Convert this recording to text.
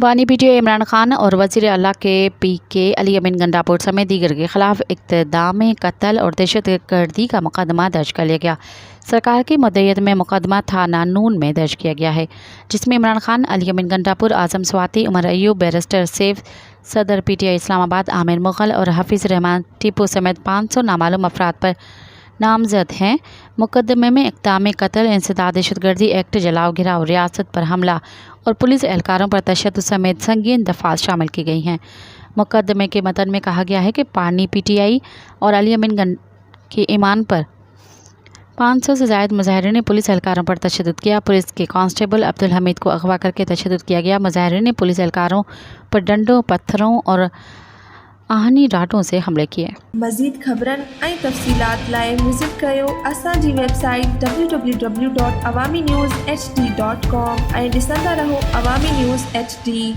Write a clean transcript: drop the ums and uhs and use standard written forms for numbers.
बानी पीटीआई इमरान खान और वज़ीर आला के पीके अली अमीन गंडापुर समेत दीगर के खिलाफ इक़्तिदाम कत्ल और दहशतगर्दी का मुकदमा दर्ज कर लिया गया। सरकार की मुद्दत में मुकदमा थाना नून में दर्ज किया गया है, जिसमें इमरान खान, अली अमीन गंडापुर, आज़म स्वाति, उमर अयूब, बैरिस्टर सैफ, सदर पीटीआई इस्लामाबाद आमिर मुग़ल और हफीज़ रहमान टीपू समेत 500 नामालूम अफराद पर नामजद हैं। मुकदमे में इक़्तिदाम कत्ल, इंसदाद दहशतगर्दी एक्ट, जलाओ घिराव, रियासत पर हमला और पुलिस एहलकारों पर तशद्दुद समेत संगीन दफ़ात शामिल की गई हैं। मुकदमे के मतन में कहा गया है कि बानी पीटीआई और अली अमीन की ईमान पर 500 से ज़ायद मुजाहिरीन ने पुलिस एहलकारों पर तशद्दुद किया। पुलिस के कांस्टेबल अब्दुल हमीद को अगवा करके तशद्दुद किया गया। मुजाहिरीन ने पुलिस एहलकारों पर डंडों, पत्थरों और आहनी राटों से हमले किए। मज़ीद ख़बरन ऐं तफ़सीलात लाइ विज़िट कयो असांजी वेबसाइट www.awamiNewsHD.com ऐं ॾिसंदा रहो अवामी न्यूज़ HD।